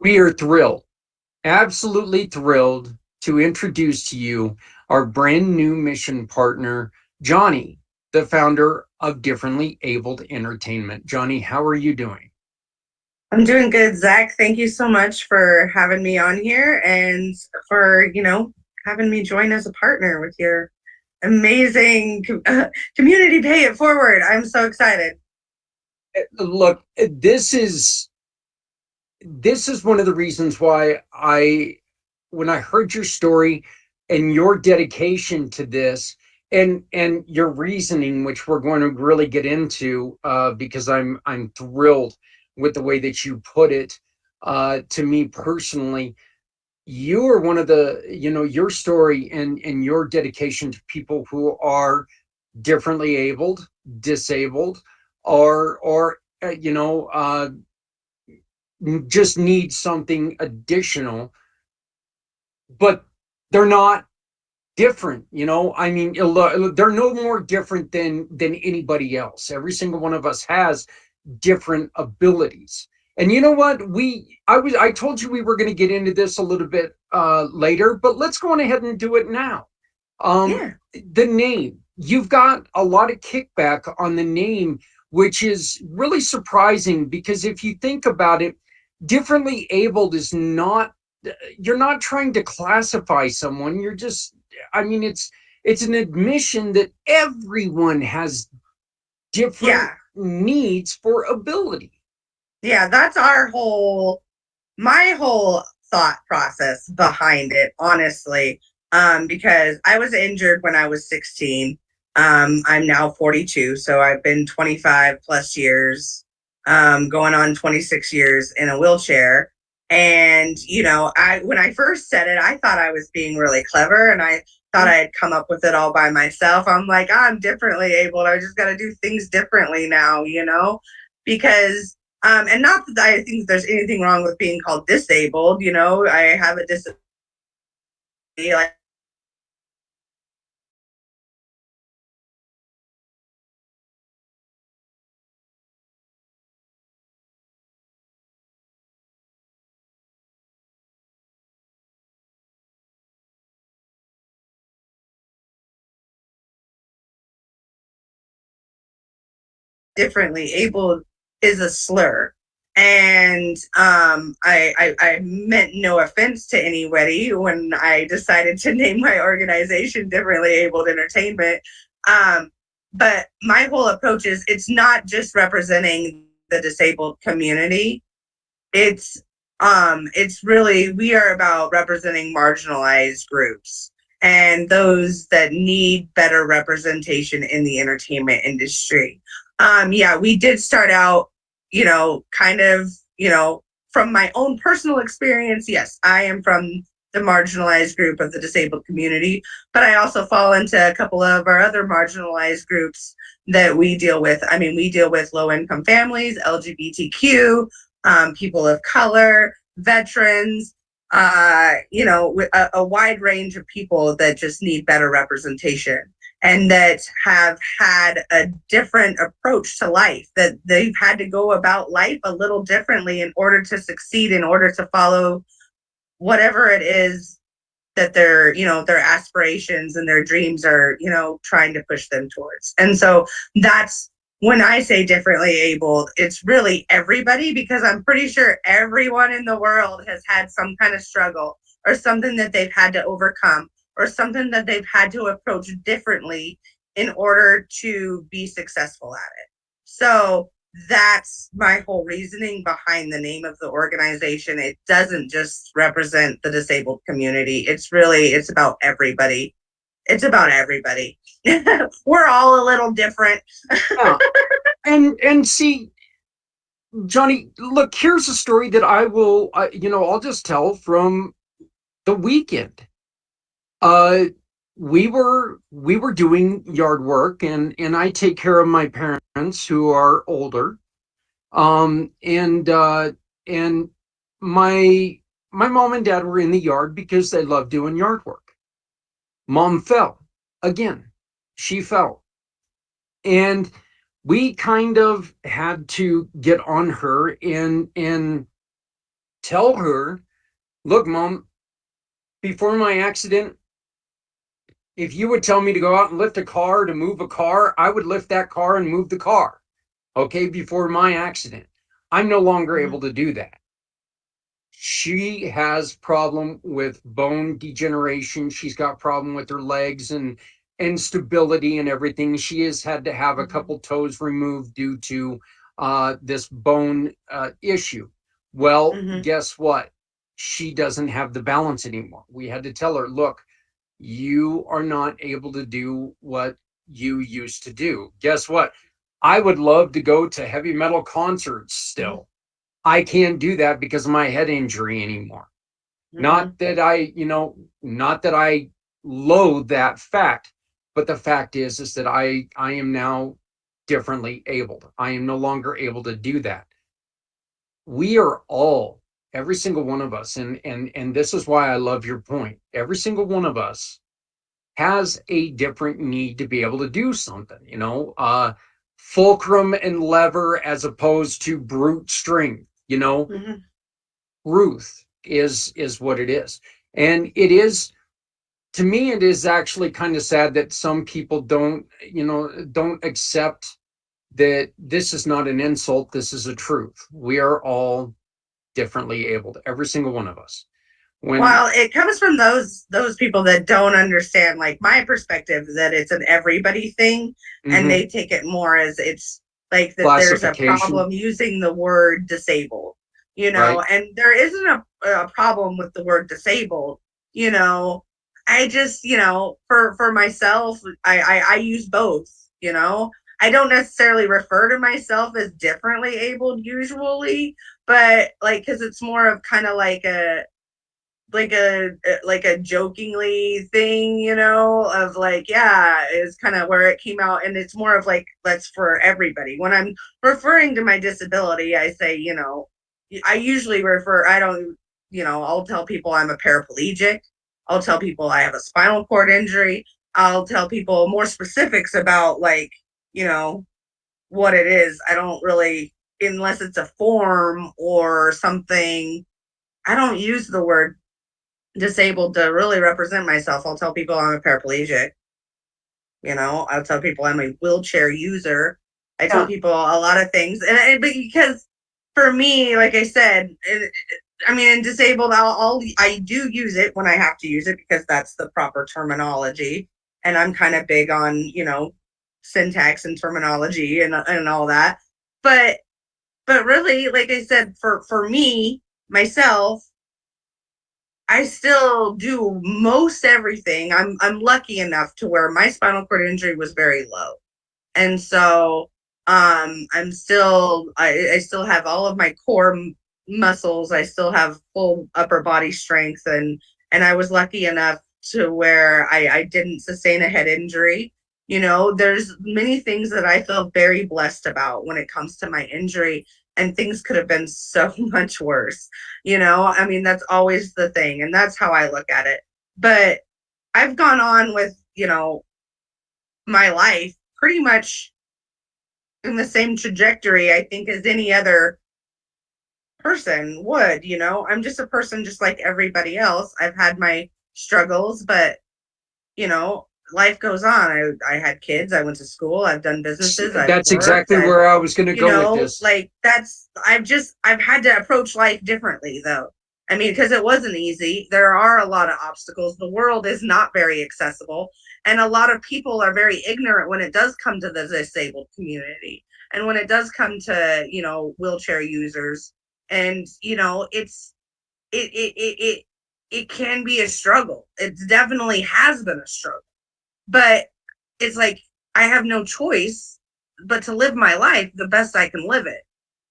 We are thrilled, absolutely thrilled to introduce to you our brand new mission partner, Johnny, the founder of Differently Abled Entertainment. Johnny, how are you doing? I'm doing good, Zach. Thank you so much for having me on here and for, having me join as a partner with your amazing community Pay It Forward. I'm so excited. Look, this is one of the reasons why when I heard your story and your dedication to this and your reasoning, which we're going to really get into, because I'm thrilled with the way that you put it. To me personally, you are one of the, your story and your dedication to people who are differently abled, disabled, or just need something additional, but they're not different. I mean, they're no more different than anybody else. Every single one of us has different abilities. And you know what? I told you we were going to get into this a little bit later, but let's go on ahead and do it now. Yeah. The name, you've got a lot of kickback on the name, which is really surprising, because if you think about it, differently abled is not, you're not trying to classify someone. You're just, I mean, it's an admission that everyone has different needs for ability. Yeah, that's my whole thought process behind it, honestly. Because I was injured when I was 16. I'm now 42, so I've been 25 plus years, going on 26 years in a wheelchair. And, when I first said it, I thought I was being really clever, and I thought I had come up with it all by myself. I'm like, I'm differently abled. I just got to do things differently now, because, and not that I think there's anything wrong with being called disabled. I have a disability, like, differently abled is a slur. And I meant no offense to anybody when I decided to name my organization Differently Abled Entertainment. But my whole approach is, it's not just representing the disabled community. It's really, we are about representing marginalized groups. and those that need better representation in the entertainment industry. Yeah, we did start out, kind of, from my own personal experience. Yes, I am from the marginalized group of the disabled community, but I also fall into a couple of our other marginalized groups that we deal with. I mean, we deal with low income families, LGBTQ, people of color, veterans, a wide range of people that just need better representation and that have had a different approach to life, that they've had to go about life a little differently in order to succeed, in order to follow whatever it is that their aspirations and their dreams are, trying to push them towards. And so that's when I say differently abled, it's really everybody, because I'm pretty sure everyone in the world has had some kind of struggle or something that they've had to overcome or something that they've had to approach differently in order to be successful at it. So that's my whole reasoning behind the name of the organization. It doesn't just represent the disabled community. It's about everybody. It's about everybody. We're all a little different. Yeah. And see, Johnny, look, here's a story that I will, I'll just tell from the weekend. We were doing yard work, and I take care of my parents who are older. And my mom and dad were in the yard because they love doing yard work. Mom fell again. She fell. And we kind of had to get on her and tell her, look, Mom, before my accident, if you would tell me to go out and lift a car, to move a car, I would lift that car and move the car. Okay, before my accident. I'm no longer able to do that. She has problem with bone degeneration. She's got problem with her legs and stability and everything. She has had to have a couple toes removed due to this bone issue. Well, guess what? She doesn't have the balance anymore. We had to tell her, look, you are not able to do what you used to do. Guess what? I would love to go to heavy metal concerts still. I can't do that because of my head injury anymore. Not that I loathe that fact, but the fact is that I am now differently abled. I am no longer able to do that. We are all, every single one of us, and this is why I love your point. Every single one of us has a different need to be able to do something, fulcrum and lever as opposed to brute strength, Ruth is what it is. And it is, to me, it is actually kind of sad that some people don't accept that this is not an insult. This is a truth. We are all differently abled, every single one of us. Well, it comes from those people that don't understand, like my perspective, that it's an everybody thing, and they take it more as it's like that there's a problem using the word disabled, right. And there isn't a problem with the word disabled, I just, for myself, I use both, I don't necessarily refer to myself as differently abled usually, but because it's more of kind of like a jokingly thing, of is kind of where it came out. And it's more of that's for everybody. When I'm referring to my disability, I say, I usually I'll tell people I'm a paraplegic. I'll tell people I have a spinal cord injury. I'll tell people more specifics about what it is. I don't really, unless it's a form or something, I don't use the word disabled to really represent myself. I'll tell people I'm a paraplegic. I'll tell people I'm a wheelchair user. I tell people a lot of things, and because for me, like I said, and disabled, I do use it when I have to use it because that's the proper terminology, and I'm kind of big on syntax and terminology and all that. But really, like I said, for me myself, I still do most everything. I'm lucky enough to where my spinal cord injury was very low. And so I'm still I still have all of my core muscles. I still have full upper body strength, and I was lucky enough to where I didn't sustain a head injury. You know, there's many things that I feel very blessed about when it comes to my injury, and things could have been so much worse. You know, I mean, that's always the thing, and that's how I look at it. But I've gone on with, you know, my life pretty much in the same trajectory, I think, as any other person would. You know, I'm just a person just like everybody else. I've had my struggles, but, you know, life goes on. I had kids, I went to school, I've done businesses. That's exactly where I was going to go with this. Like, I've had to approach life differently, though. I mean, because it wasn't easy. There are a lot of obstacles. The world is not very accessible. And a lot of people are very ignorant when it does come to the disabled community. And when it does come to, you know, wheelchair users. And, you know, it can be a struggle. It definitely has been a struggle. But it's like, I have no choice but to live my life the best I can live it.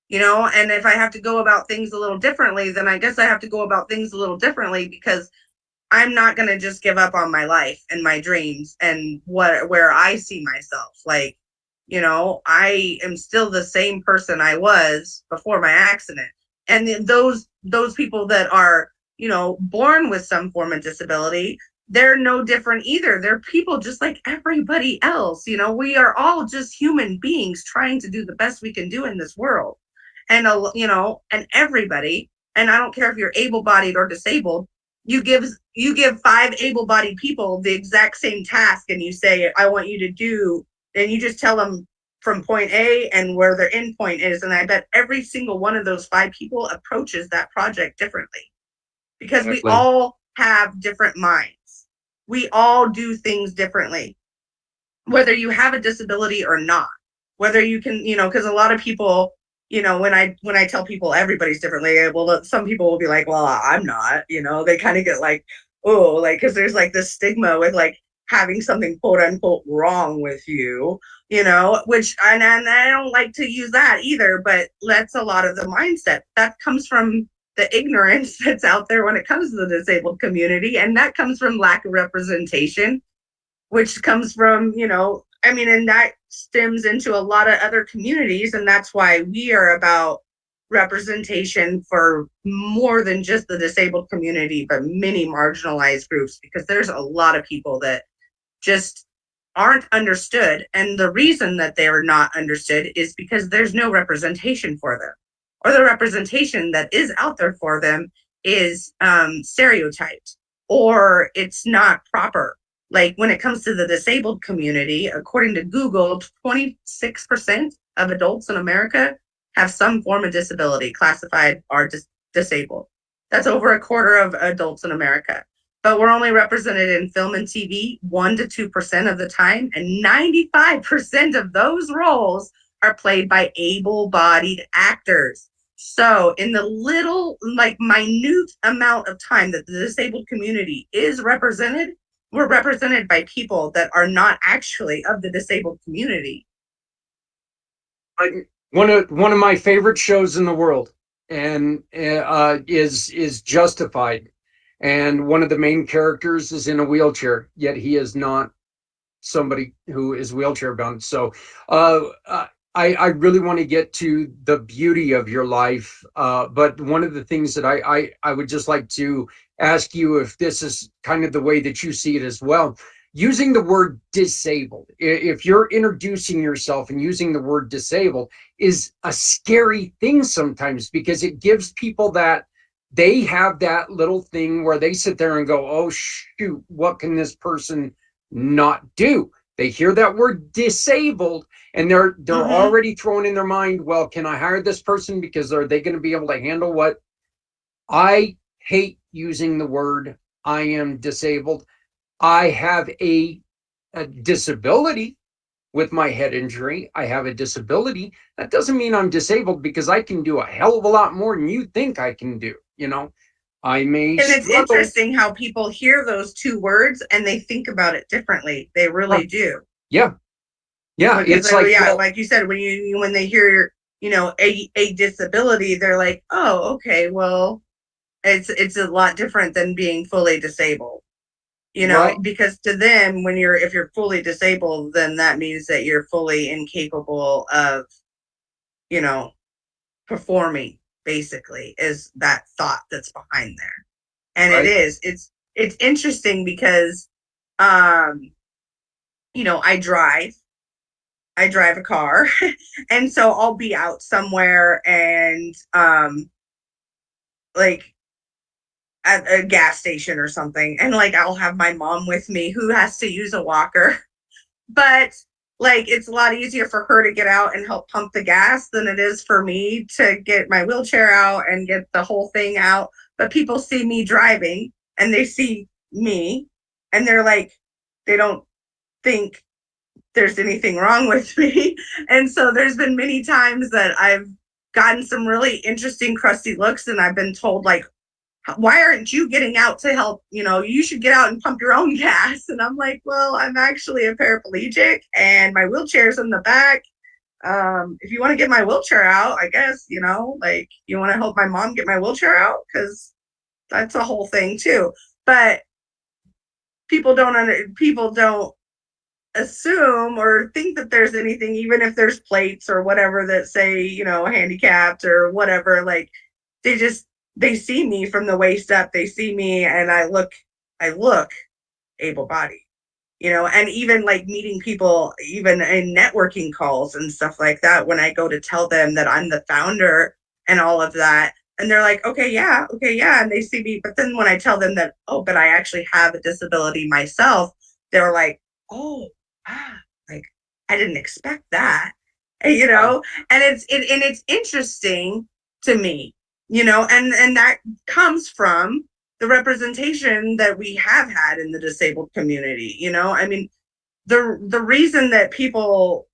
You know, and if I have to go about things a little differently, then I guess I have to go about things a little differently, because I'm not going to just give up on my life and my dreams and where I see myself. Like, you know, I am still the same person I was before my accident. And those people that are, you know, born with some form of disability, they're no different either. They're people just like everybody else. You know, we are all just human beings trying to do the best we can do in this world. And, you know, and everybody, and I don't care if you're able-bodied or disabled, you give 5 able-bodied people the exact same task, and you say, I want you to do, and you just tell them from point A and where their end point is. And I bet every single one of those 5 people approaches that project differently, because we all have different minds. We all do things differently, whether you have a disability or not, whether you can, you know, because a lot of people, you know, when I tell people everybody's differently, well, some people will be like, well, I'm not, you know, they kind of get like, oh, like, because there's like this stigma with like having something quote unquote wrong with you, you know, which, and I don't like to use that either, but that's a lot of the mindset that comes from the ignorance that's out there when it comes to the disabled community. And that comes from lack of representation, which comes from, you know, I mean, and that stems into a lot of other communities. And that's why we are about representation for more than just the disabled community, but many marginalized groups, because there's a lot of people that just aren't understood. And the reason that they are not understood is because there's no representation for them, or the representation that is out there for them is stereotyped, or it's not proper. Like when it comes to the disabled community, according to Google, 26% of adults in America have some form of disability classified are disabled. That's over a quarter of adults in America. But we're only represented in film and TV 1 to 2% of the time, and 95% of those roles are played by able-bodied actors. So in the little, like, minute amount of time that the disabled community is represented, we're represented by people that are not actually of the disabled community. One of my favorite shows in the world, and is Justified, and one of the main characters is in a wheelchair, yet he is not somebody who is wheelchair bound. So I really want to get to the beauty of your life, but one of the things that I would just like to ask you, if this is kind of the way that you see it as well, using the word disabled, if you're introducing yourself and using the word disabled, is a scary thing sometimes, because it gives people that they have that little thing where they sit there and go, oh shoot, what can this person not do? They hear that word disabled and they're already throwing in their mind, well, can I hire this person, because are they going to be able to handle what? I hate using the word I am disabled. I have a disability with my head injury. I have a disability. That doesn't mean I'm disabled, because I can do a hell of a lot more than you think I can do, you know? I may And it's struggle. interesting how people hear those two words and they think about it differently. They really do. Yeah. Yeah. Because It's like, well, like you said, when they hear, a disability, they're like, oh, okay, well, it's a lot different than being fully disabled. Right. Because to them, if you're fully disabled, then that means that you're fully incapable of, performing, basically, is that thought that's behind there. And Right. it is. It's interesting because I drive a car and so I'll be out somewhere and like at a gas station or something, and like I'll have my mom with me who has to use a walker. But like it's a lot easier for her to get out and help pump the gas than it is for me to get my wheelchair out and get the whole thing out. But people see me driving and they see me and they're like, they don't think there's anything wrong with me. And so there's been many times that I've gotten some really interesting crusty looks and I've been told like, why aren't you getting out to help? You should get out and pump your own gas. And I'm like, well, I'm actually a paraplegic and my wheelchair's in the back. If you want to get my wheelchair out, I guess, like you want to help my mom get my wheelchair out, because that's a whole thing too. But people don't assume or think that there's anything, even if there's plates or whatever that say, handicapped or whatever. Like they see me from the waist up. They see me and I look able-bodied, and even like meeting people, even in networking calls and stuff like that, when I go to tell them that I'm the founder and all of that, and they're like, okay, yeah. And they see me. But then when I tell them that, oh, but I actually have a disability myself, they're like, oh, like I didn't expect that, and it's interesting to me, and that comes from the representation that we have had in the disabled community. I mean, the reason that people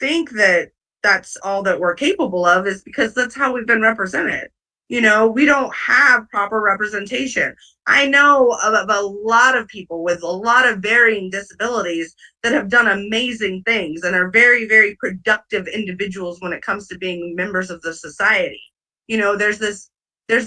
think that that's all that we're capable of is because that's how we've been represented. We don't have proper representation. I know of a lot of people with a lot of varying disabilities that have done amazing things and are very, very productive individuals when it comes to being members of the society. There's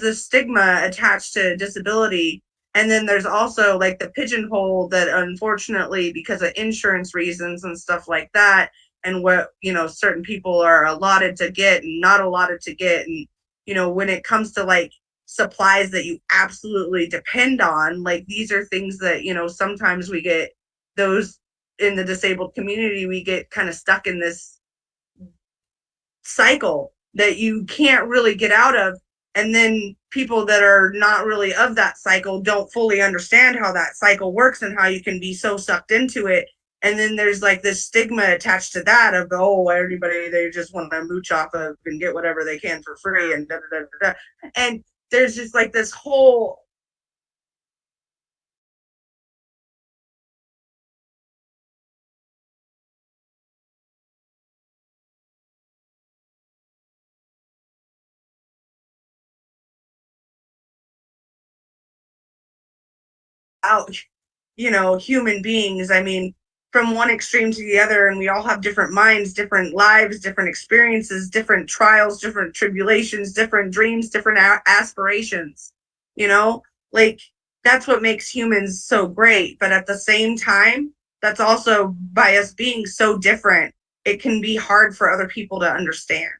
this stigma attached to disability. And then there's also like the pigeonhole that, unfortunately, because of insurance reasons and stuff like that, and what, certain people are allotted to get and not allotted to get. And, when it comes to like supplies that you absolutely depend on, like these are things that, sometimes we get those in the disabled community, we get kind of stuck in this cycle that you can't really get out of. And then people that are not really of that cycle don't fully understand how that cycle works and how you can be so sucked into it. And then there's like this stigma attached to that of, oh, everybody, they just want to mooch off of and get whatever they can for free and da da da da. And there's just like this whole out, human beings. I mean, from one extreme to the other, and we all have different minds, different lives, different experiences, different trials, different tribulations, different dreams, different aspirations. Like that's what makes humans so great. But at the same time, that's also, by us being so different, it can be hard for other people to understand.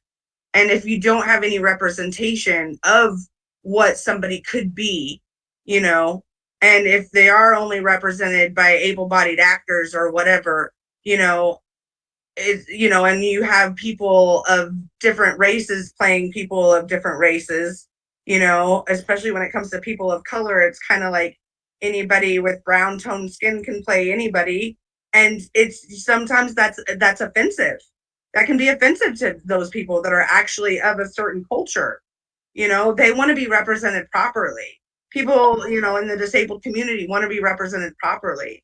And if you don't have any representation of what somebody could be, and if they are only represented by able-bodied actors or whatever, and you have people of different races playing people of different races, especially when it comes to people of color, it's kind of like anybody with brown toned skin can play anybody. And it's sometimes that's offensive. That can be offensive to those people that are actually of a certain culture. They want to be represented properly. People, in the disabled community want to be represented properly.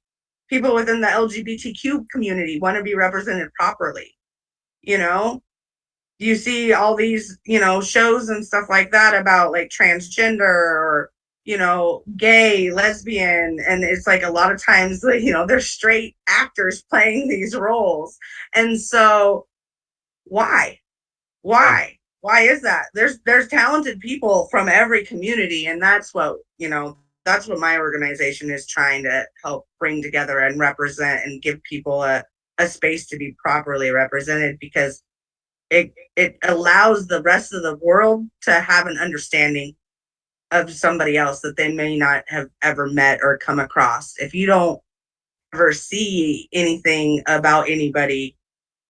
People within the LGBTQ community want to be represented properly. You you see all these, shows and stuff like that about like transgender or, gay, lesbian. And it's like a lot of times, they're straight actors playing these roles. And so why? Why is that? There's talented people from every community, and that's what my organization is trying to help bring together and represent and give people a space to be properly represented, because it allows the rest of the world to have an understanding of somebody else that they may not have ever met or come across. If you don't ever see anything about anybody